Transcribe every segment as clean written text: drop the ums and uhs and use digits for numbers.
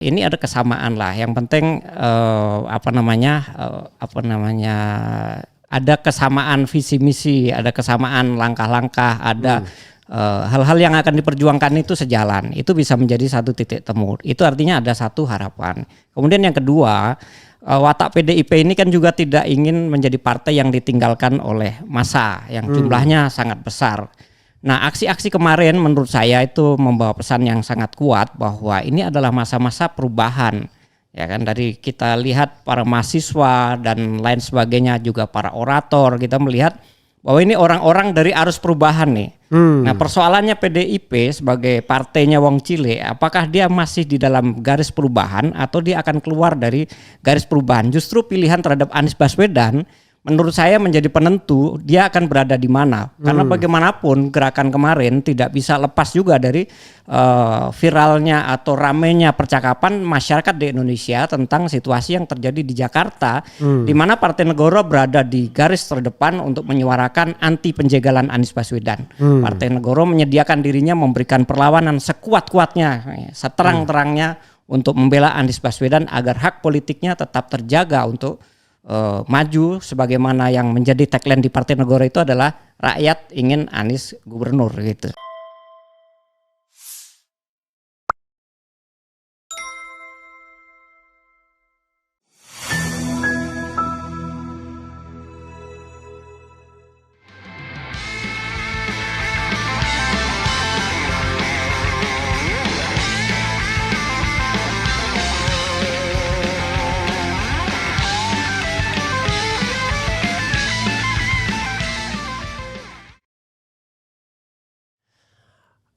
Ini ada kesamaan lah. Yang penting ada kesamaan visi misi, ada kesamaan langkah-langkah, ada hal-hal yang akan diperjuangkan itu sejalan. Itu bisa menjadi satu titik temu. Itu artinya ada satu harapan. Kemudian yang kedua, watak PDIP ini kan juga tidak ingin menjadi partai yang ditinggalkan oleh massa yang jumlahnya sangat besar. Nah, aksi-aksi kemarin menurut saya itu membawa pesan yang sangat kuat bahwa ini adalah masa-masa perubahan. Ya kan, dari kita lihat para mahasiswa dan lain sebagainya, juga para orator, kita melihat bahwa ini orang-orang dari arus perubahan nih. Nah, persoalannya PDIP sebagai partainya Wong Cile, apakah dia masih di dalam garis perubahan atau dia akan keluar dari garis perubahan? Justru pilihan terhadap Anies Baswedan menurut saya menjadi penentu dia akan berada di mana. Karena bagaimanapun gerakan kemarin tidak bisa lepas juga dari viralnya atau ramenya percakapan masyarakat di Indonesia tentang situasi yang terjadi di Jakarta, di mana Partai Negoro berada di garis terdepan untuk menyuarakan anti penjagalan Anies Baswedan. Partai Negoro menyediakan dirinya memberikan perlawanan sekuat-kuatnya, seterang-terangnya untuk membela Anies Baswedan agar hak politiknya tetap terjaga untuk maju, sebagaimana yang menjadi tagline di Partai Negoro itu adalah rakyat ingin Anies gubernur gitu.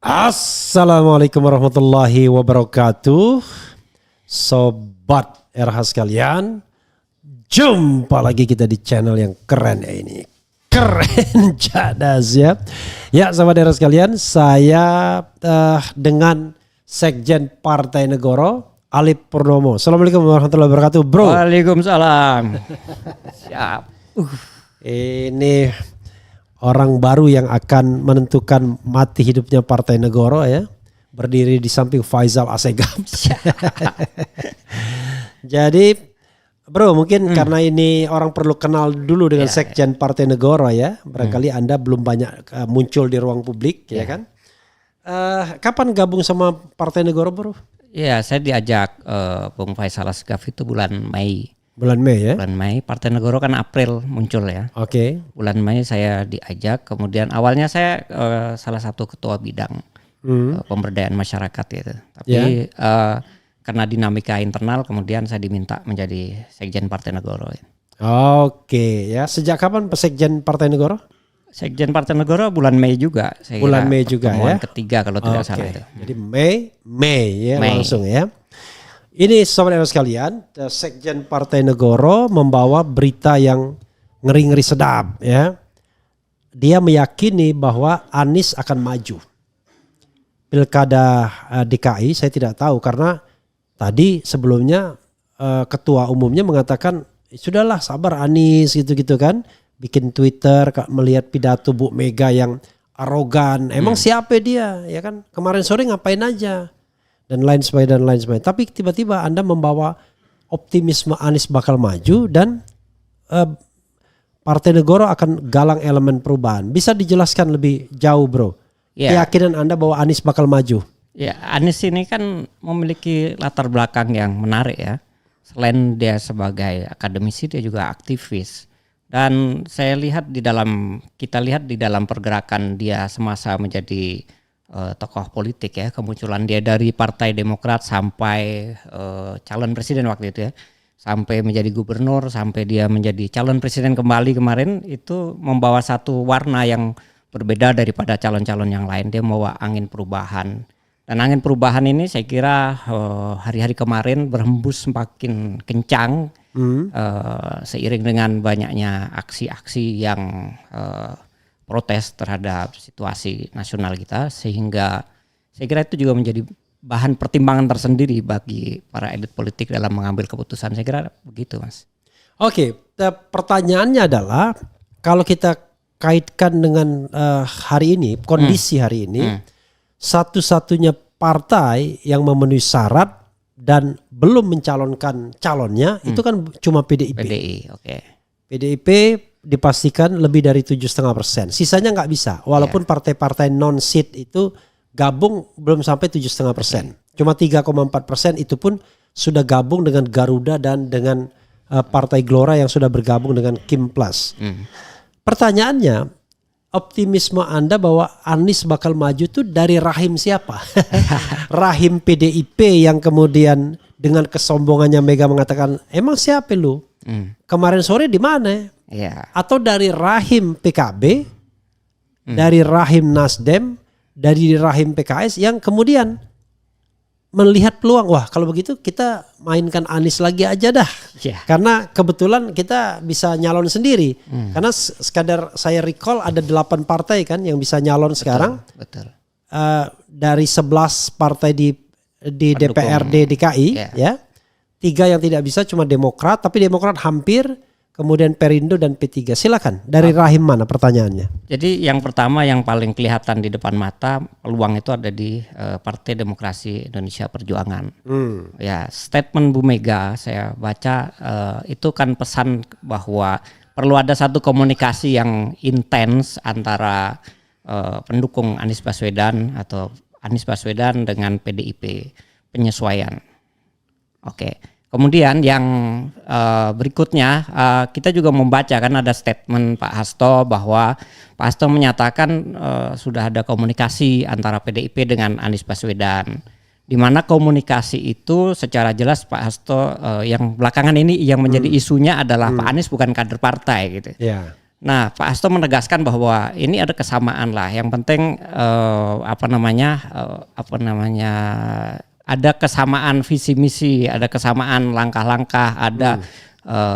Assalamualaikum warahmatullahi wabarakatuh. Sobat RH sekalian, jumpa lagi kita di channel yang keren ini. Keren jadas ya. Ya sobat RH sekalian, saya dengan Sekjen Partai Negoro Alip Purnomo. Assalamualaikum warahmatullahi wabarakatuh, bro. Waalaikumsalam. Siap. Ini orang baru yang akan menentukan mati hidupnya Partai Negoro ya. Berdiri di samping Faisal Assegaf. Jadi bro, mungkin karena ini orang perlu kenal dulu dengan Sekjen Partai Negoro ya. Barangkali Anda belum banyak muncul di ruang publik ya kan. Kapan gabung sama Partai Negoro, bro? Iya, saya diajak Bung Faisal Assegaf itu bulan Mei. Bulan Mei ya? Bulan Mei, Partai Negoro kan April muncul ya. Oke. Bulan Mei saya diajak, kemudian awalnya saya salah satu ketua bidang pemberdayaan masyarakat gitu. Tapi karena dinamika internal kemudian saya diminta menjadi Sekjen Partai Negoro. Oke ya, sejak kapan Sekjen Partai Negoro? Sekjen Partai Negoro bulan Mei juga. Bulan Mei juga ya? Ketiga kalau tidak salah itu. Jadi Mei ya langsung ya. Ini sobat RH sekalian, Sekjen Partai Negoro membawa berita yang ngeri-ngeri sedap ya. Dia meyakini bahwa Anies akan maju. Pilkada DKI saya tidak tahu karena tadi sebelumnya ketua umumnya mengatakan sudahlah sabar Anies gitu-gitu kan. Bikin Twitter melihat pidato Bu Mega yang arogan. Emang siapa dia ya kan? Kemarin sore ngapain aja? Dan lain sebagainya. Tapi tiba-tiba Anda membawa optimisme Anies bakal maju dan Partai Negoro akan galang elemen perubahan. Bisa dijelaskan lebih jauh, bro? Keyakinan Anda bahwa Anies bakal maju? Ya, Anies ini kan memiliki latar belakang yang menarik ya. Selain dia sebagai akademisi, dia juga aktivis. Dan kita lihat di dalam pergerakan dia semasa menjadi tokoh politik ya, kemunculan dia dari Partai Demokrat sampai calon presiden waktu itu ya, sampai menjadi gubernur, sampai dia menjadi calon presiden kembali kemarin, itu membawa satu warna yang berbeda daripada calon-calon yang lain. Dia membawa angin perubahan, dan angin perubahan ini saya kira hari-hari kemarin berhembus semakin kencang seiring dengan banyaknya aksi-aksi yang protes terhadap situasi nasional kita, sehingga saya kira itu juga menjadi bahan pertimbangan tersendiri bagi para elit politik dalam mengambil keputusan. Saya kira begitu, Mas. Oke, pertanyaannya adalah kalau kita kaitkan dengan hari ini, kondisi hari ini, satu-satunya partai yang memenuhi syarat dan belum mencalonkan calonnya itu kan cuma PDIP. PDI, oke. PDIP dipastikan lebih dari 7,5%. Sisanya nggak bisa. Walaupun partai-partai non-seat itu gabung belum sampai 7,5%. Cuma 3,4% itu pun sudah gabung dengan Garuda dan dengan Partai Gelora yang sudah bergabung dengan Kim Plus. Pertanyaannya, optimisme Anda bahwa Anies bakal maju tuh dari rahim siapa? Rahim PDIP yang kemudian dengan kesombongannya Mega mengatakan, emang siapa lu? Kemarin sore di mana? Atau dari rahim PKB, dari rahim Nasdem, dari rahim PKS yang kemudian melihat peluang, wah kalau begitu kita mainkan Anies lagi aja dah. Karena kebetulan kita bisa nyalon sendiri. Karena sekadar saya recall ada 8 partai kan yang bisa nyalon sekarang. Betul. Dari 11 partai di DPRD DKI, ya. 3 yang tidak bisa cuma Demokrat, tapi Demokrat hampir, kemudian Perindo dan P3. Silakan, dari rahim mana pertanyaannya? Jadi yang pertama yang paling kelihatan di depan mata peluang itu ada di Partai Demokrasi Indonesia Perjuangan. Ya, statement Bu Mega saya baca itu kan pesan bahwa perlu ada satu komunikasi yang intens antara pendukung Anies Baswedan atau Anies Baswedan dengan PDIP, penyesuaian. Oke. Kemudian yang berikutnya kita juga membaca kan ada statement Pak Hasto bahwa Pak Hasto menyatakan sudah ada komunikasi antara PDIP dengan Anies Baswedan, di mana komunikasi itu secara jelas Pak Hasto yang belakangan ini yang menjadi isunya adalah Pak Anies bukan kader partai gitu. Nah, Pak Hasto menegaskan bahwa ini ada kesamaan lah. Yang penting ada kesamaan visi misi, ada kesamaan langkah-langkah, ada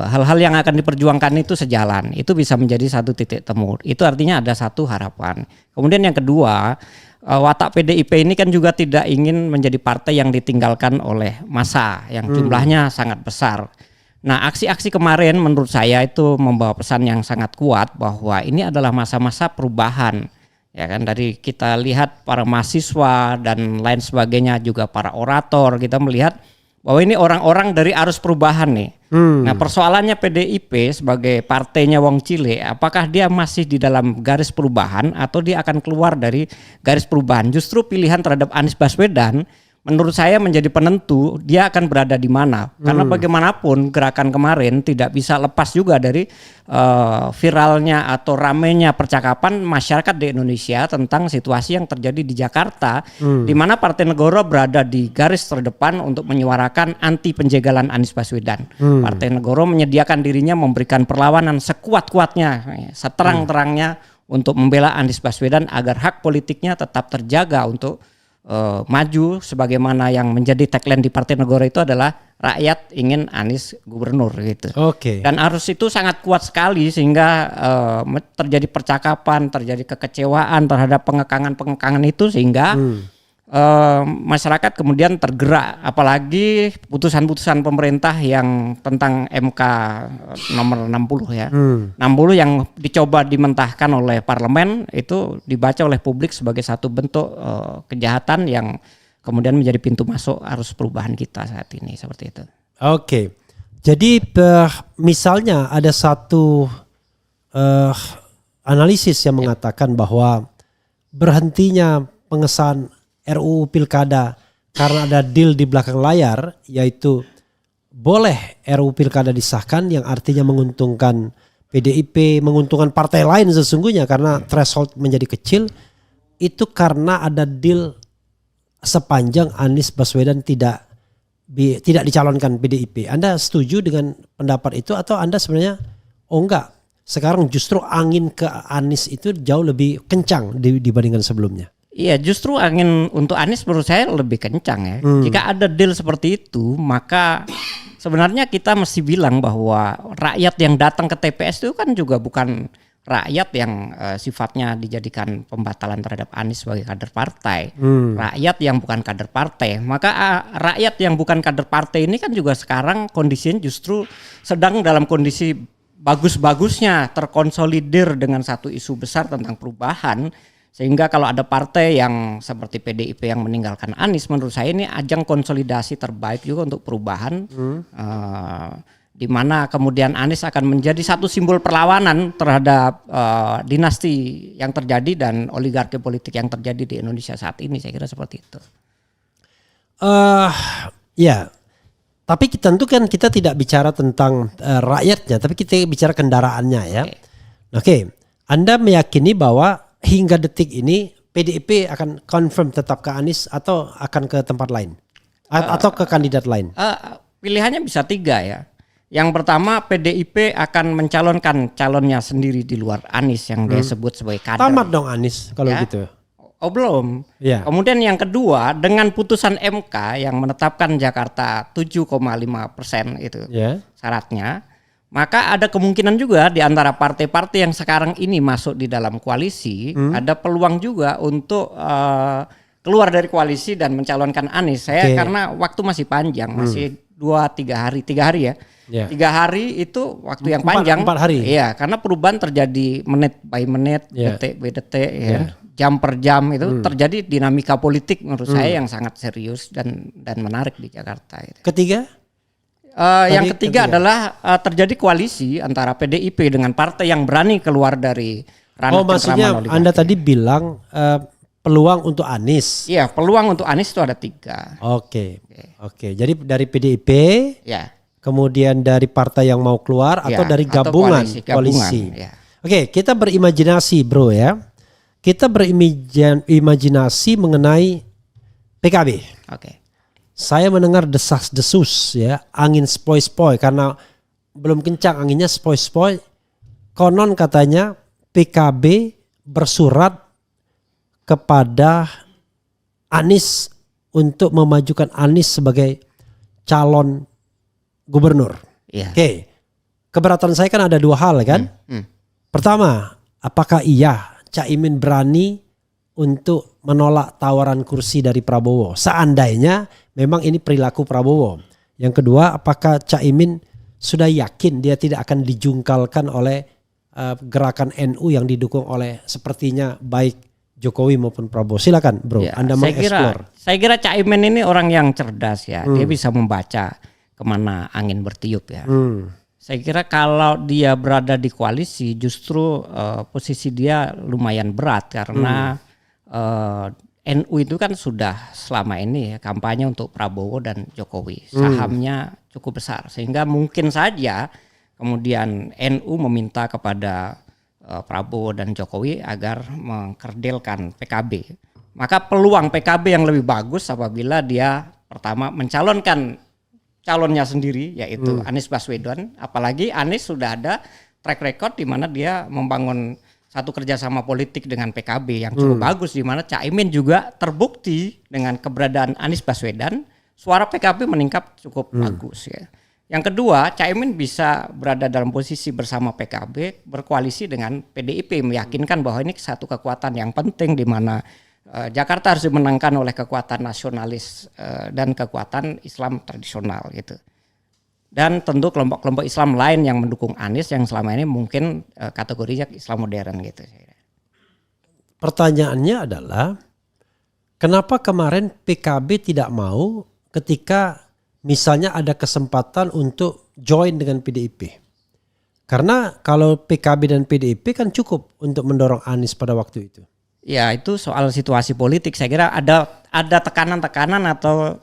hal-hal yang akan diperjuangkan itu sejalan. Itu bisa menjadi satu titik temu. Itu artinya ada satu harapan. Kemudian yang kedua, watak PDIP ini kan juga tidak ingin menjadi partai yang ditinggalkan oleh massa yang jumlahnya sangat besar. Nah, aksi-aksi kemarin menurut saya itu membawa pesan yang sangat kuat bahwa ini adalah masa-masa perubahan. Ya kan, dari kita lihat para mahasiswa dan lain sebagainya, juga para orator, kita melihat bahwa ini orang-orang dari arus perubahan nih. Nah, persoalannya PDIP sebagai partainya Wong Cile, apakah dia masih di dalam garis perubahan atau dia akan keluar dari garis perubahan? Justru pilihan terhadap Anies Baswedan menurut saya menjadi penentu dia akan berada di mana. Karena bagaimanapun gerakan kemarin tidak bisa lepas juga dari viralnya atau ramenya percakapan masyarakat di Indonesia tentang situasi yang terjadi di Jakarta, di mana Partai Negoro berada di garis terdepan untuk menyuarakan anti penjagalan Anies Baswedan. Partai Negoro menyediakan dirinya memberikan perlawanan sekuat-kuatnya, seterang-terangnya untuk membela Anies Baswedan agar hak politiknya tetap terjaga untuk maju, sebagaimana yang menjadi tagline di Partai Negoro itu adalah rakyat ingin Anies gubernur gitu. Dan arus itu sangat kuat sekali sehingga terjadi percakapan, terjadi kekecewaan terhadap pengekangan itu sehingga masyarakat kemudian tergerak, apalagi putusan-putusan pemerintah yang tentang MK nomor 60 ya. 60 yang dicoba dimentahkan oleh parlemen itu dibaca oleh publik sebagai satu bentuk kejahatan yang kemudian menjadi pintu masuk arus perubahan kita saat ini, seperti itu. Jadi misalnya ada satu analisis yang mengatakan bahwa berhentinya pengesahan RUU Pilkada karena ada deal di belakang layar, yaitu boleh RUU Pilkada disahkan yang artinya menguntungkan PDIP, menguntungkan partai lain sesungguhnya karena threshold menjadi kecil, itu karena ada deal sepanjang Anies Baswedan tidak dicalonkan PDIP. Anda setuju dengan pendapat itu atau Anda sebenarnya enggak? Sekarang justru angin ke Anies itu jauh lebih kencang dibandingkan sebelumnya. Iya, justru angin untuk Anies menurut saya lebih kencang ya. Jika ada deal seperti itu, maka sebenarnya kita mesti bilang bahwa rakyat yang datang ke TPS itu kan juga bukan rakyat yang sifatnya dijadikan pembatalan terhadap Anies sebagai kader partai. Rakyat yang bukan kader partai. Maka rakyat yang bukan kader partai ini kan juga sekarang kondisinya justru sedang dalam kondisi bagus-bagusnya terkonsolidir dengan satu isu besar tentang perubahan. Sehingga kalau ada partai yang seperti PDIP yang meninggalkan Anies, menurut saya ini ajang konsolidasi terbaik juga untuk perubahan, di mana kemudian Anies akan menjadi satu simbol perlawanan terhadap dinasti yang terjadi dan oligarki politik yang terjadi di Indonesia saat ini. Saya kira seperti itu. Ya, tapi tentu kan kita tidak bicara tentang rakyatnya, tapi kita bicara kendaraannya ya. Oke. Anda meyakini bahwa hingga detik ini PDIP akan confirm tetap ke Anies atau akan ke tempat lain atau ke kandidat lain? Pilihannya bisa 3 ya. Yang pertama PDIP akan mencalonkan calonnya sendiri di luar Anies yang dia sebut sebagai kader. Tamat dong Anies kalau Ya. gitu. Oh belum. Ya. Kemudian yang kedua dengan putusan MK yang menetapkan Jakarta 7,5% itu Ya. syaratnya, maka ada kemungkinan juga di antara partai-partai yang sekarang ini masuk di dalam koalisi ada peluang juga untuk keluar dari koalisi dan mencalonkan Anies. Saya karena waktu masih panjang, masih 2-3 hari, 3 hari ya. Ya. 3 hari itu waktu yang panjang. 4 hari. Iya, karena perubahan terjadi menit by menit, Ya. detik by detik, ya. Jam per jam itu terjadi dinamika politik menurut saya yang sangat serius dan menarik di Jakarta. Gitu. Ketiga? Yang ketiga adalah terjadi koalisi antara PDIP dengan partai yang berani keluar dari ranah maksudnya cengkraman oligarki. Anda tadi bilang peluang untuk Anies. Iya, peluang untuk Anies itu ada 3. Oke. Jadi dari PDIP, Ya. kemudian dari partai yang mau keluar atau Ya, dari atau gabungan gabungan, koalisi. ya. Oke, kita berimajinasi bro ya. Kita berimajinasi mengenai PKB. Oke. Saya mendengar desas-desus ya, angin sepoi-sepoi karena belum kencang anginnya sepoi-sepoi. Konon katanya PKB bersurat kepada Anies untuk memajukan Anies sebagai calon gubernur. Iya. Oke. Keberatan saya kan ada 2 hal kan. Pertama, apakah iya Caimin berani untuk menolak tawaran kursi dari Prabowo seandainya memang ini perilaku Prabowo. Yang kedua, apakah Caimin sudah yakin dia tidak akan dijungkalkan oleh gerakan NU yang didukung oleh sepertinya baik Jokowi maupun Prabowo. Silakan bro, Ya, Anda mengeksplor. saya kira Caimin ini orang yang cerdas ya. Dia bisa membaca kemana angin bertiup ya. Saya kira kalau dia berada di koalisi justru posisi dia lumayan berat karena NU itu kan sudah selama ini ya, kampanye untuk Prabowo dan Jokowi. Sahamnya cukup besar sehingga mungkin saja kemudian NU meminta kepada Prabowo dan Jokowi agar mengkerdilkan PKB. Maka peluang PKB yang lebih bagus apabila dia pertama mencalonkan calonnya sendiri yaitu Anies Baswedan, apalagi Anies sudah ada track record di mana dia membangun satu kerjasama politik dengan PKB yang cukup bagus, di mana Caimin juga terbukti dengan keberadaan Anies Baswedan suara PKB meningkat cukup bagus ya. Yang kedua, Caimin bisa berada dalam posisi bersama PKB berkoalisi dengan PDIP, meyakinkan bahwa ini satu kekuatan yang penting di mana Jakarta harus dimenangkan oleh kekuatan nasionalis dan kekuatan Islam tradisional gitu. Dan tentu kelompok-kelompok Islam lain yang mendukung Anies yang selama ini mungkin kategorinya Islam modern gitu. Pertanyaannya adalah kenapa kemarin PKB tidak mau ketika misalnya ada kesempatan untuk join dengan PDIP? Karena kalau PKB dan PDIP kan cukup untuk mendorong Anies pada waktu itu. Ya itu soal situasi politik. Saya kira ada tekanan-tekanan atau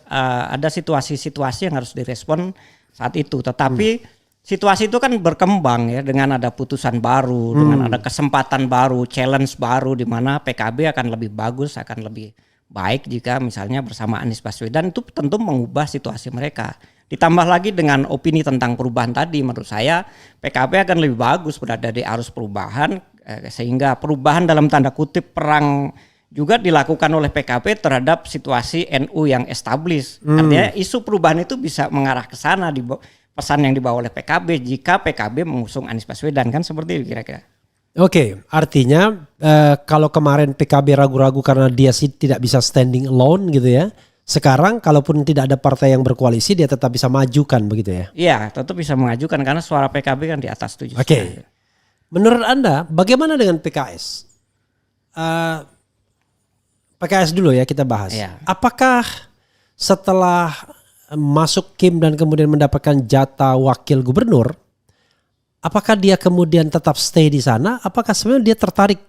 ada situasi-situasi yang harus direspon saat itu. Tetapi situasi itu kan berkembang ya dengan ada putusan baru, dengan ada kesempatan baru, challenge baru di mana PKB akan lebih bagus, akan lebih baik jika misalnya bersama Anies Baswedan, itu tentu mengubah situasi mereka. Ditambah lagi dengan opini tentang perubahan tadi, menurut saya PKB akan lebih bagus berada di arus perubahan, sehingga perubahan dalam tanda kutip perang juga dilakukan oleh PKB terhadap situasi NU yang established. Artinya isu perubahan itu bisa mengarah ke sana di pesan yang dibawa oleh PKB jika PKB mengusung Anies Baswedan, kan seperti itu kira-kira. Oke, artinya kalau kemarin PKB ragu-ragu karena dia sih tidak bisa standing alone gitu ya. Sekarang kalaupun tidak ada partai yang berkoalisi dia tetap bisa majukan begitu ya. Iya, tetap bisa mengajukan karena suara PKB kan di atas 7. Oke. Menurut Anda bagaimana dengan PKS? PKS dulu ya kita bahas. Iya. Apakah setelah masuk Kim dan kemudian mendapatkan jatah wakil gubernur, apakah dia kemudian tetap stay di sana? Apakah sebenarnya dia tertarik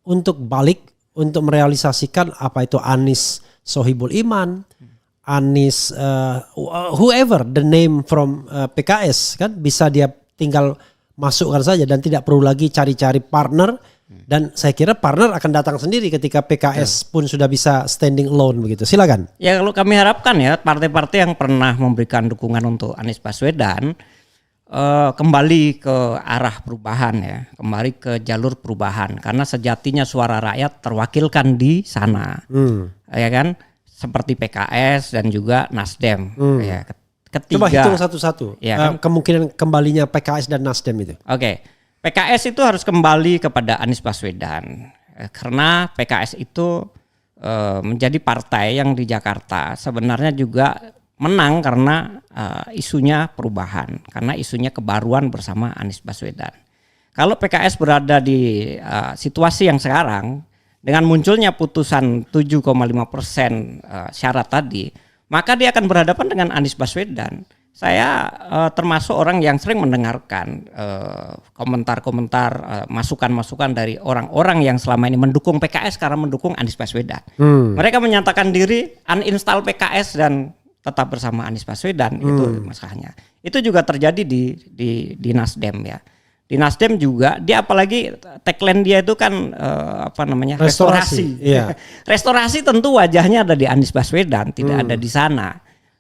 untuk balik untuk merealisasikan apa itu Anies Sohibul Iman, Anies whoever the name from PKS kan bisa dia tinggal masukkan saja dan tidak perlu lagi cari-cari partner. Dan saya kira partner akan datang sendiri ketika PKS pun sudah bisa standing alone begitu. Silakan. Ya kalau kami harapkan ya partai-partai yang pernah memberikan dukungan untuk Anies Baswedan kembali ke arah perubahan ya, kembali ke jalur perubahan karena sejatinya suara rakyat terwakilkan di sana, ya kan, seperti PKS dan juga Nasdem. Ya, ketiga. Coba hitung satu-satu. Ya, kan? Kemungkinan kembalinya PKS dan Nasdem itu. Oke. PKS itu harus kembali kepada Anies Baswedan karena PKS itu menjadi partai yang di Jakarta sebenarnya juga menang karena isunya perubahan, karena isunya kebaruan bersama Anies Baswedan. Kalau PKS berada di situasi yang sekarang dengan munculnya putusan 7,5% syarat tadi, maka dia akan berhadapan dengan Anies Baswedan. Saya termasuk orang yang sering mendengarkan komentar-komentar, masukan-masukan dari orang-orang yang selama ini mendukung PKS karena mendukung Anies Baswedan. Mereka menyatakan diri uninstall PKS dan tetap bersama Anies Baswedan, itu masalahnya. Itu juga terjadi di Nasdem ya. Di Nasdem juga dia apalagi tagline dia itu kan restorasi. Iya. Restorasi tentu wajahnya ada di Anies Baswedan, tidak ada di sana.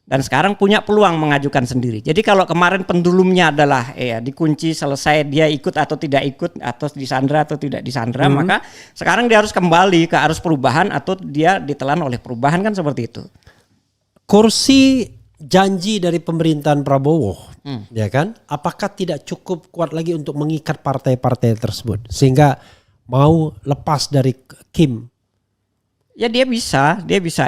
Dan sekarang punya peluang mengajukan sendiri. Jadi kalau kemarin pendulumnya adalah dikunci selesai dia ikut atau tidak ikut atau disandra atau tidak disandra, maka sekarang dia harus kembali ke arus perubahan atau dia ditelan oleh perubahan kan seperti itu. Kursi janji dari pemerintahan Prabowo, ya kan? Apakah tidak cukup kuat lagi untuk mengikat partai-partai tersebut sehingga mau lepas dari Kim? Ya dia bisa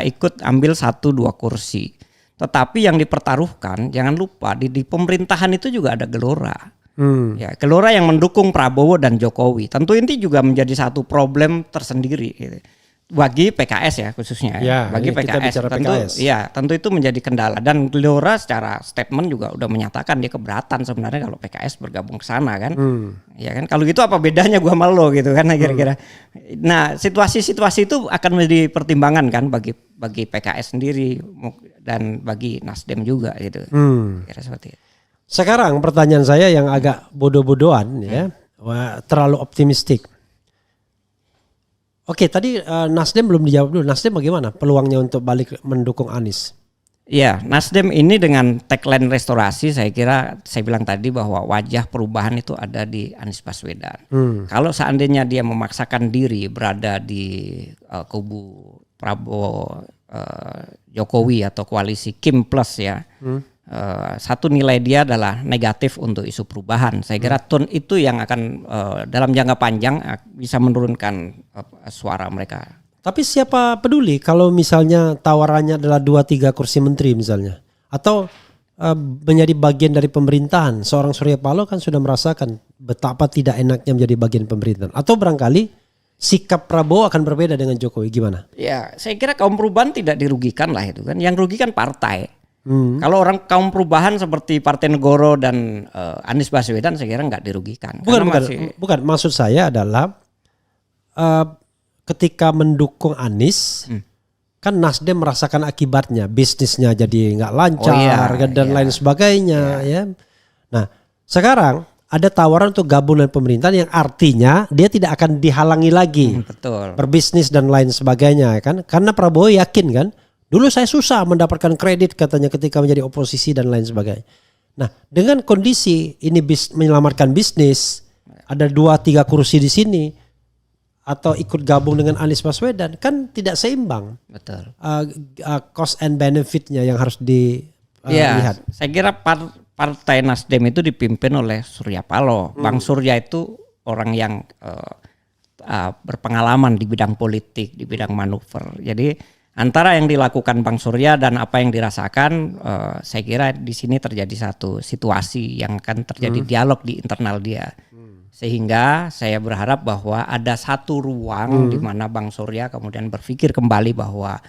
ikut ambil 1-2 kursi. Tetapi yang dipertaruhkan, jangan lupa di pemerintahan itu juga ada gelora. Ya, gelora yang mendukung Prabowo dan Jokowi. Tentu ini juga menjadi satu problem tersendiri gitu. Bagi PKS ya khususnya. Ya, bagi PKS tentu PKS. Ya, tentu itu menjadi kendala dan gelora secara statement juga udah menyatakan dia keberatan sebenarnya kalau PKS bergabung ke sana kan. Ya kan, kalau gitu apa bedanya gua sama lo gitu kan kira-kira. Nah, situasi-situasi itu akan menjadi pertimbangan kan bagi PKS sendiri dan bagi Nasdem juga gitu. Kira seperti itu. Sekarang pertanyaan saya yang agak bodoh-bodohan ya, terlalu optimistik. Oke, tadi Nasdem belum dijawab dulu. Nasdem bagaimana peluangnya untuk balik mendukung Anies? Iya, Nasdem ini dengan tagline restorasi saya kira saya bilang tadi bahwa wajah perubahan itu ada di Anies Baswedan. Kalau seandainya dia memaksakan diri berada di kubu Prabowo Jokowi atau koalisi Kim Plus ya. Satu nilai dia adalah negatif untuk isu perubahan. Saya kira tone itu yang akan dalam jangka panjang bisa menurunkan suara mereka. Tapi siapa peduli kalau misalnya tawarannya adalah 2-3 kursi menteri misalnya, atau menjadi bagian dari pemerintahan. Seorang Surya Paloh kan sudah merasakan betapa tidak enaknya menjadi bagian pemerintahan. Atau barangkali sikap Prabowo akan berbeda dengan Jokowi, gimana? Ya, saya kira kaum perubahan tidak dirugikan lah itu kan. Yang rugikan partai. Kalau orang kaum perubahan seperti Partai Negoro dan Anies Baswedan saya kira nggak dirugikan. Bukan. Maksud saya adalah ketika mendukung Anies, kan Nasdem merasakan akibatnya, bisnisnya jadi nggak lancar dan lain sebagainya. Ya. Nah, sekarang ada tawaran untuk gabung dengan pemerintahan yang artinya dia tidak akan dihalangi lagi betul. Berbisnis dan lain sebagainya kan? Karena Prabowo yakin kan. Dulu saya susah mendapatkan kredit katanya ketika menjadi oposisi dan lain sebagainya. Nah, dengan kondisi ini menyelamatkan bisnis, ada 2-3 kursi di sini, atau ikut gabung dengan Anies Baswedan, kan tidak seimbang. Betul. Cost and benefitnya yang harus dilihat. Saya kira Partai Nasdem itu dipimpin oleh Surya Paloh. Bang Surya itu orang yang berpengalaman di bidang politik, di bidang manuver. Jadi antara yang dilakukan Bang Surya dan apa yang dirasakan, saya kira di sini terjadi satu situasi yang akan terjadi dialog di internal dia. Sehingga saya berharap bahwa ada satu ruang di mana Bang Surya kemudian berpikir kembali bahwa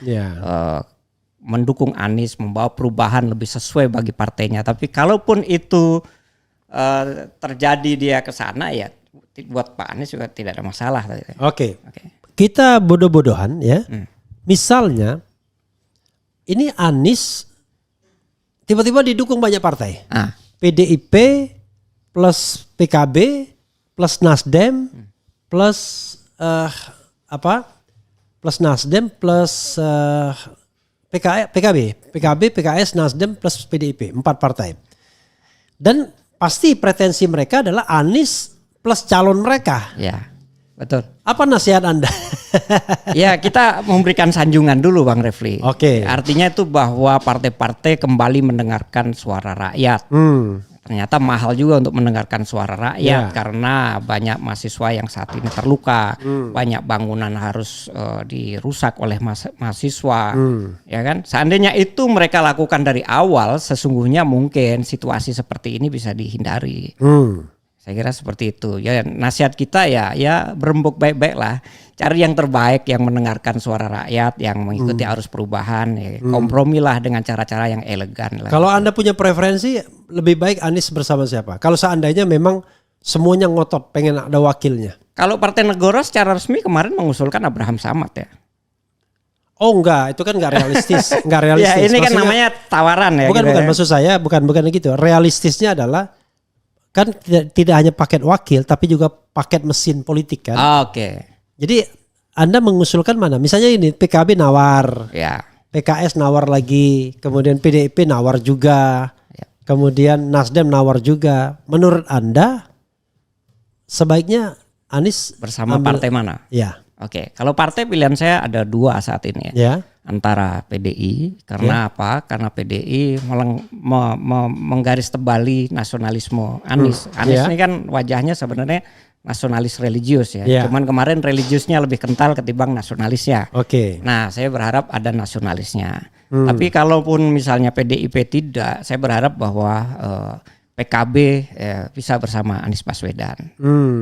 mendukung Anies, membawa perubahan lebih sesuai bagi partainya. Tapi kalaupun itu terjadi dia ke sana, ya buat Pak Anies juga tidak ada masalah. Oke. Kita bodoh-bodohan ya. Misalnya ini Anies tiba-tiba didukung banyak partai. PDIP plus PKB plus Nasdem plus plus Nasdem plus PKB, PKS, Nasdem plus PDIP, 4 partai. Dan pasti pretensi mereka adalah Anies plus calon mereka. Ya, betul. Apa nasihat Anda? Ya, kita memberikan sanjungan dulu Bang Refli. Oke. Artinya itu bahwa partai-partai kembali mendengarkan suara rakyat. Ternyata mahal juga untuk mendengarkan suara rakyat karena banyak mahasiswa yang saat ini terluka, banyak bangunan harus dirusak oleh mahasiswa, ya kan? Seandainya itu mereka lakukan dari awal, sesungguhnya mungkin situasi seperti ini bisa dihindari. Saya kira seperti itu. Ya nasihat kita ya berembuk baik-baik lah. Cari yang terbaik, yang mendengarkan suara rakyat, yang mengikuti arus perubahan. Ya. Kompromilah dengan cara-cara yang elegan lah. Kalau Anda punya preferensi, lebih baik Anies bersama siapa? Kalau seandainya memang semuanya ngotot pengen ada wakilnya. Kalau Partai Negoro secara resmi kemarin mengusulkan Abraham Samad ya. Oh enggak, itu kan enggak realistis, enggak realistis. Ya ini kan Maksudnya, namanya tawaran ya. Bukan gitu ya. maksud saya, bukan gitu. Realistisnya adalah kan tidak hanya paket wakil tapi juga paket mesin politik kan. Oke. Jadi Anda mengusulkan mana? Misalnya ini PKB nawar, Ya. PKS nawar lagi, kemudian PDIP nawar juga, kemudian Nasdem nawar juga. Menurut Anda sebaiknya Anies Bersama partai mana? Ya. Oke. Kalau partai pilihan saya ada 2 saat ini ya. Ya. Antara PDI karena apa? Karena PDI menggaristebali nasionalisme Anies. Anies ini kan wajahnya sebenarnya nasionalis religius ya. Cuman kemarin religiusnya lebih kental ketimbang nasionalisnya. Oke. Nah, saya berharap ada nasionalisnya. Tapi kalaupun misalnya PDIP tidak, saya berharap bahwa PKB bisa bersama Anies Baswedan.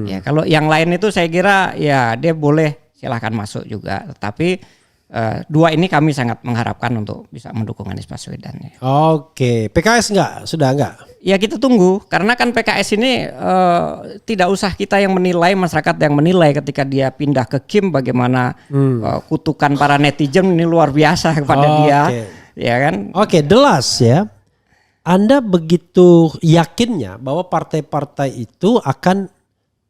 Ya, kalau yang lain itu saya kira ya dia boleh silahkan masuk juga. Tapi 2 ini kami sangat mengharapkan untuk bisa mendukung Anies Baswedan. Ya. Oke, PKS sudah enggak? Ya kita tunggu karena kan PKS ini tidak usah kita yang menilai, masyarakat yang menilai ketika dia pindah ke Kim bagaimana kutukan para netizen ini luar biasa kepada dia, ya kan? Oke, jelas ya. Anda begitu yakinnya bahwa partai-partai itu akan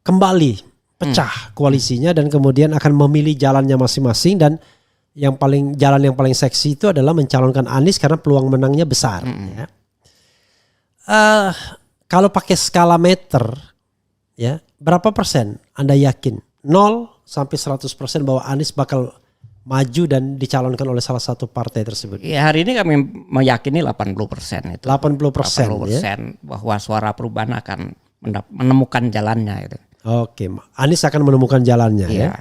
kembali pecah koalisinya dan kemudian akan memilih jalannya masing-masing dan jalan yang paling seksi itu adalah mencalonkan Anies karena peluang menangnya besar. Ya. Kalau pakai skala meter, ya berapa persen Anda yakin? 0 sampai 100% bahwa Anies bakal maju dan dicalonkan oleh salah satu partai tersebut. Ya hari ini kami meyakini 80% itu. 80% ya? Bahwa suara perubahan akan menemukan jalannya itu. Oke, Anies akan menemukan jalannya ya. Ya.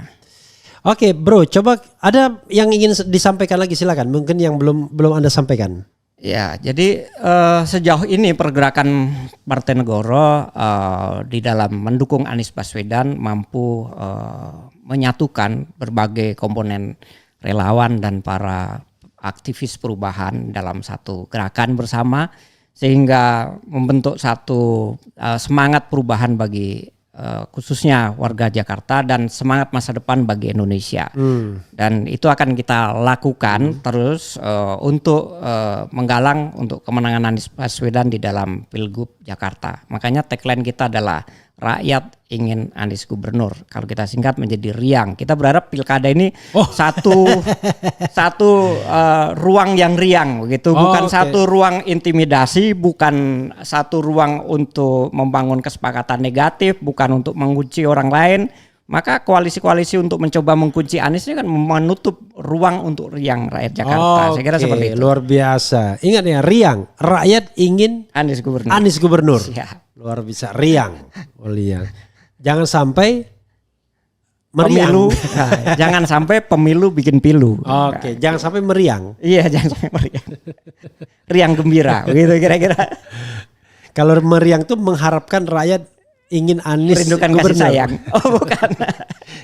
Oke, bro, coba ada yang ingin disampaikan lagi silakan. Mungkin yang belum Anda sampaikan. Ya, jadi sejauh ini pergerakan Partai Negoro di dalam mendukung Anies Baswedan mampu menyatukan berbagai komponen relawan dan para aktivis perubahan dalam satu gerakan bersama sehingga membentuk satu semangat perubahan bagi khususnya warga Jakarta dan semangat masa depan bagi Indonesia. Dan itu akan kita lakukan terus untuk menggalang untuk kemenangan Anies Baswedan di dalam Pilgub Jakarta. Makanya tagline kita adalah rakyat ingin Anies gubernur. Kalau kita singkat menjadi riang. Kita berharap pilkada ini satu ruang yang riang begitu, bukan satu ruang intimidasi, bukan satu ruang untuk membangun kesepakatan negatif, bukan untuk mengunci orang lain. Maka koalisi-koalisi untuk mencoba mengunci Anies ini kan menutup ruang untuk riang rakyat Jakarta. Saya kira seperti itu. Luar biasa. Ingat ya, riang. Rakyat ingin Anies gubernur. Anies gubernur. Ya. Luar biasa, riang. Riang. Jangan sampai meriang. Pemilu, jangan sampai pemilu bikin pilu. Oke, jangan sampai meriang. Iya, jangan sampai meriang. Riang gembira, begitu kira-kira. Kalau meriang tuh mengharapkan rakyat ingin Anies Merindukan kasih gubernur. sayang. Oh bukan.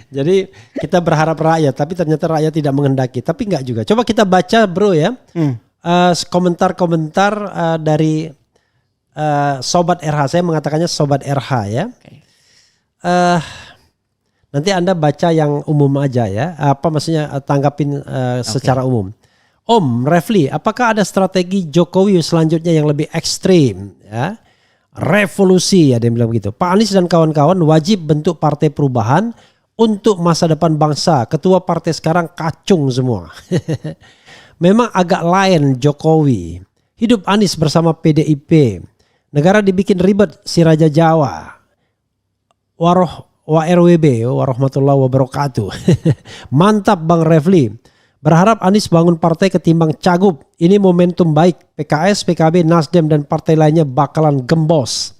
Jadi kita berharap rakyat, tapi ternyata rakyat tidak menghendaki. Tapi enggak juga. Coba kita baca bro ya, komentar-komentar dari Sobat RH. Saya mengatakannya Sobat RH ya. Okay. Nanti Anda baca yang umum aja ya. Apa maksudnya tanggapin secara umum. Om Refli, apakah ada strategi Jokowi selanjutnya yang lebih ekstrim? Ya? Revolusi, ada yang bilang begitu. Pak Anies dan kawan-kawan wajib bentuk partai perubahan untuk masa depan bangsa. Ketua partai sekarang kacung semua. Memang agak lain Jokowi. Hidup Anies bersama PDIP. Negara dibikin ribet si Raja Jawa. WRWB, warahmatullahi wabarakatuh. Mantap Bang Refli. Berharap Anies bangun partai ketimbang Cagup. Ini momentum baik. PKS, PKB, Nasdem dan partai lainnya bakalan gembos.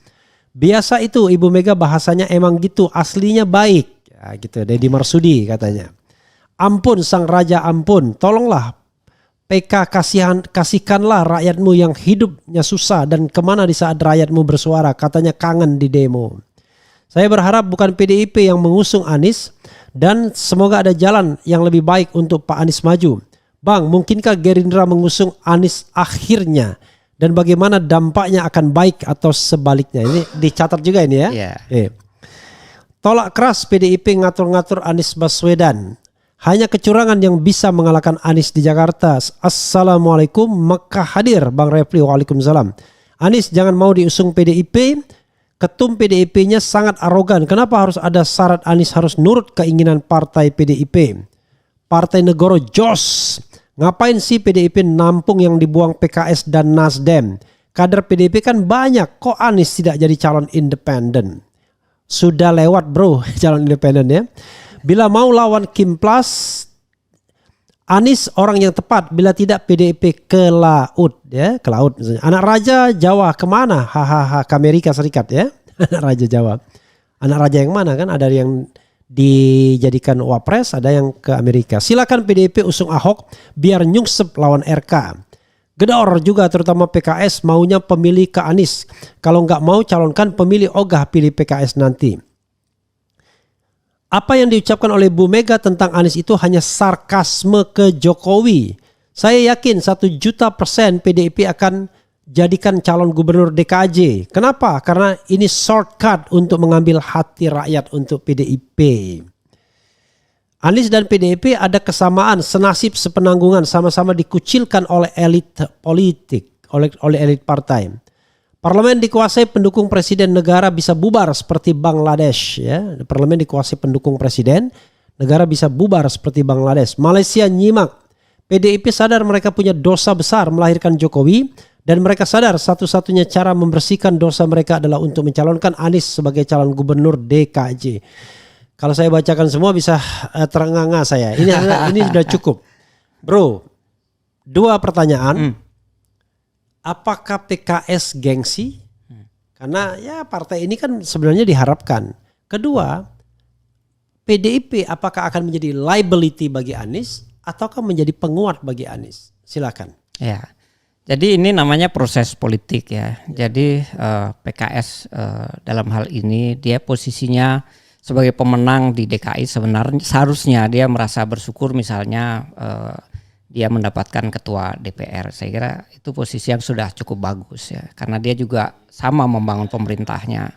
Biasa itu Ibu Mega bahasanya emang gitu. Aslinya baik. Ya gitu. Deddy Marsudi katanya. Ampun sang raja ampun. Tolonglah PK kasihkanlah rakyatmu yang hidupnya susah. Dan kemana di saat rakyatmu bersuara. Katanya kangen di demo. Saya berharap bukan PDIP yang mengusung Anies. Dan semoga ada jalan yang lebih baik untuk Pak Anies maju. Bang, mungkinkah Gerindra mengusung Anies akhirnya? Dan bagaimana dampaknya akan baik atau sebaliknya? Ini dicatat juga ini ya. Yeah. Tolak keras PDIP ngatur-ngatur Anies Baswedan. Hanya kecurangan yang bisa mengalahkan Anies di Jakarta. Assalamualaikum, Mekah hadir Bang Refli. Waalaikumsalam. Anies jangan mau diusung PDIP. Ketum PDIP-nya sangat arogan. Kenapa harus ada syarat Anies harus nurut keinginan partai PDIP? Partai Negoro Jos. Ngapain sih PDIP nampung yang dibuang PKS dan Nasdem? Kader PDIP kan banyak. Kok Anies tidak jadi calon independen? Sudah lewat bro calon independen ya. Bila mau lawan Kim Plus, Anies orang yang tepat. Bila tidak PDIP ke laut ya, ke laut misalnya. Anak Raja Jawa kemana? Hahaha, ke Amerika Serikat ya. Anak Raja Jawa. Anak Raja yang mana kan? Ada yang dijadikan wapres, ada yang ke Amerika. Silakan PDIP usung Ahok biar nyungsep lawan RK. Gedor juga terutama PKS maunya pemilih ke Anies. Kalau nggak mau calonkan pemilih ogah pilih PKS nanti. Apa yang diucapkan oleh Bu Mega tentang Anies itu hanya sarkasme ke Jokowi. Saya yakin 1.000.000% PDIP akan jadikan calon gubernur DKJ. Kenapa? Karena ini shortcut untuk mengambil hati rakyat untuk PDIP. Anies dan PDIP ada kesamaan, senasib sepenanggungan, sama-sama dikucilkan oleh elit politik, oleh elit partai. Parlemen dikuasai pendukung presiden, negara bisa bubar seperti Bangladesh. Ya. Parlemen dikuasai pendukung presiden, negara bisa bubar seperti Bangladesh. Malaysia nyimak. PDIP sadar mereka punya dosa besar melahirkan Jokowi. Dan mereka sadar satu-satunya cara membersihkan dosa mereka adalah untuk mencalonkan Anies sebagai calon gubernur DKJ. Kalau saya bacakan semua bisa terengah-engah saya. Ini sudah cukup. Bro, 2 pertanyaan. Apakah PKS gengsi? Karena ya partai ini kan sebenarnya diharapkan. Kedua, PDIP apakah akan menjadi liability bagi Anies ataukah menjadi penguat bagi Anies? Silakan. Ya, jadi ini namanya proses politik ya. Jadi PKS dalam hal ini dia posisinya sebagai pemenang di DKI sebenarnya seharusnya dia merasa bersyukur misalnya dia mendapatkan ketua DPR. Saya kira itu posisi yang sudah cukup bagus ya, karena dia juga sama membangun pemerintahnya.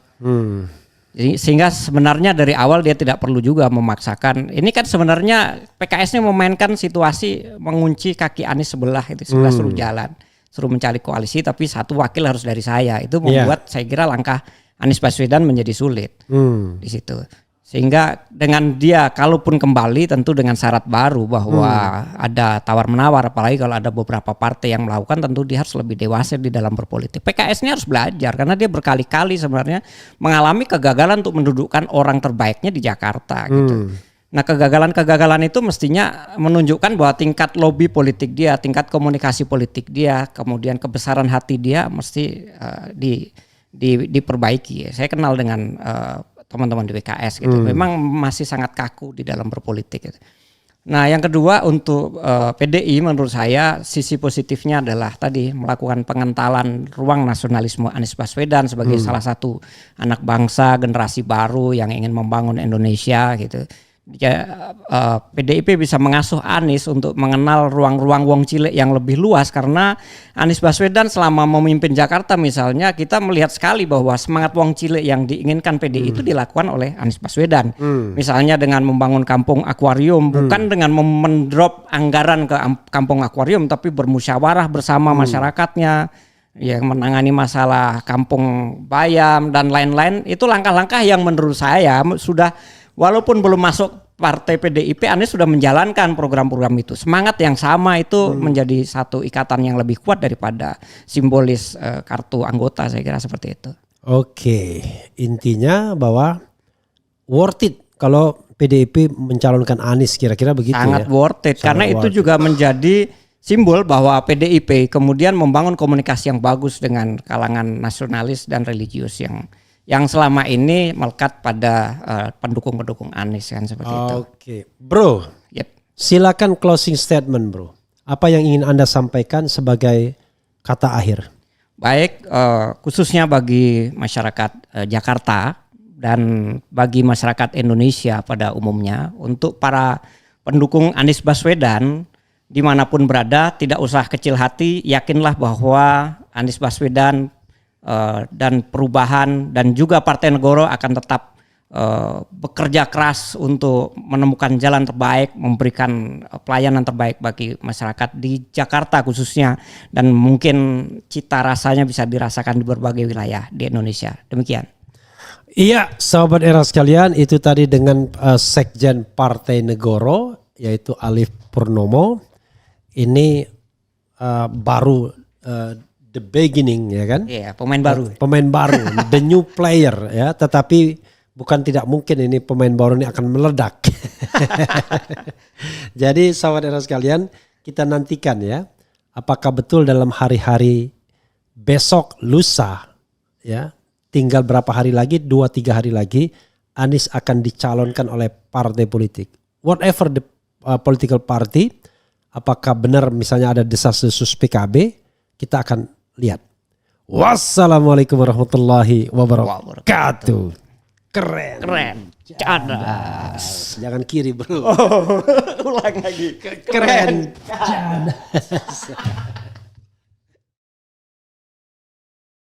Jadi sehingga sebenarnya dari awal dia tidak perlu juga memaksakan. Ini kan sebenarnya PKS-nya memainkan situasi mengunci kaki Anies sebelah itu, sebelah suruh jalan, suruh mencari koalisi, tapi satu wakil harus dari saya. Itu membuat saya kira langkah Anies Baswedan menjadi sulit di situ. Sehingga dengan dia kalaupun kembali tentu dengan syarat baru bahwa ada tawar-menawar, apalagi kalau ada beberapa partai yang melakukan, tentu dia harus lebih dewasa di dalam berpolitik. PKS ini harus belajar karena dia berkali-kali sebenarnya mengalami kegagalan untuk mendudukkan orang terbaiknya di Jakarta gitu. Nah, kegagalan-kegagalan itu mestinya menunjukkan bahwa tingkat lobby politik dia, tingkat komunikasi politik dia, kemudian kebesaran hati dia mesti diperbaiki. Saya kenal dengan teman-teman di PKS gitu. Memang masih sangat kaku di dalam berpolitik gitu. Nah, yang kedua untuk PDI menurut saya sisi positifnya adalah tadi melakukan pengentalan ruang nasionalisme Anies Baswedan sebagai salah satu anak bangsa generasi baru yang ingin membangun Indonesia gitu. PDIP bisa mengasuh Anies untuk mengenal ruang-ruang wong cilik yang lebih luas karena Anies Baswedan selama memimpin Jakarta misalnya kita melihat sekali bahwa semangat wong cilik yang diinginkan PDI itu dilakukan oleh Anies Baswedan. Misalnya dengan membangun kampung akuarium, bukan dengan mendrop anggaran ke kampung akuarium tapi bermusyawarah bersama masyarakatnya yang menangani masalah kampung bayam dan lain-lain. Itu langkah-langkah yang menurut saya sudah, walaupun belum masuk partai PDIP, Anies sudah menjalankan program-program itu. Semangat yang sama itu menjadi satu ikatan yang lebih kuat daripada simbolis kartu anggota, saya kira seperti itu. Oke, intinya bahwa worth it kalau PDIP mencalonkan Anies, kira-kira begitu. Sangat ya. worth it, Sangat karena worth itu it. juga menjadi simbol bahwa PDIP kemudian membangun komunikasi yang bagus dengan kalangan nasionalis dan religius yang selama ini melekat pada pendukung-pendukung Anies kan seperti itu. Oke, bro, Yep. silakan closing statement, bro. Apa yang ingin Anda sampaikan sebagai kata akhir? Baik, khususnya bagi masyarakat Jakarta dan bagi masyarakat Indonesia pada umumnya, untuk para pendukung Anies Baswedan dimanapun berada, tidak usah kecil hati, yakinlah bahwa Anies Baswedan dan perubahan dan juga Partai Negoro akan tetap bekerja keras untuk menemukan jalan terbaik, memberikan pelayanan terbaik bagi masyarakat di Jakarta khususnya, dan mungkin cita rasanya bisa dirasakan di berbagai wilayah di Indonesia. Demikian. Iya, sahabat era sekalian, itu tadi dengan Sekjen Partai Negoro yaitu Alif Purnomo. Ini baru the beginning, ya kan? Iya, pemain baru. Pemain baru, the new player ya. Tetapi bukan tidak mungkin ini pemain baru ini akan meledak. Jadi sahabat era sekalian, kita nantikan ya, apakah betul dalam hari-hari besok lusa ya, tinggal berapa hari lagi, 2-3 hari lagi, Anies akan dicalonkan oleh partai politik. Whatever the political party, apakah benar misalnya ada desas-desus PKB, kita akan lihat. Wassalamualaikum warahmatullahi wabarakatuh. Keren. Cadas. Jangan kiri bro. Ulang lagi. Keren. Cadas.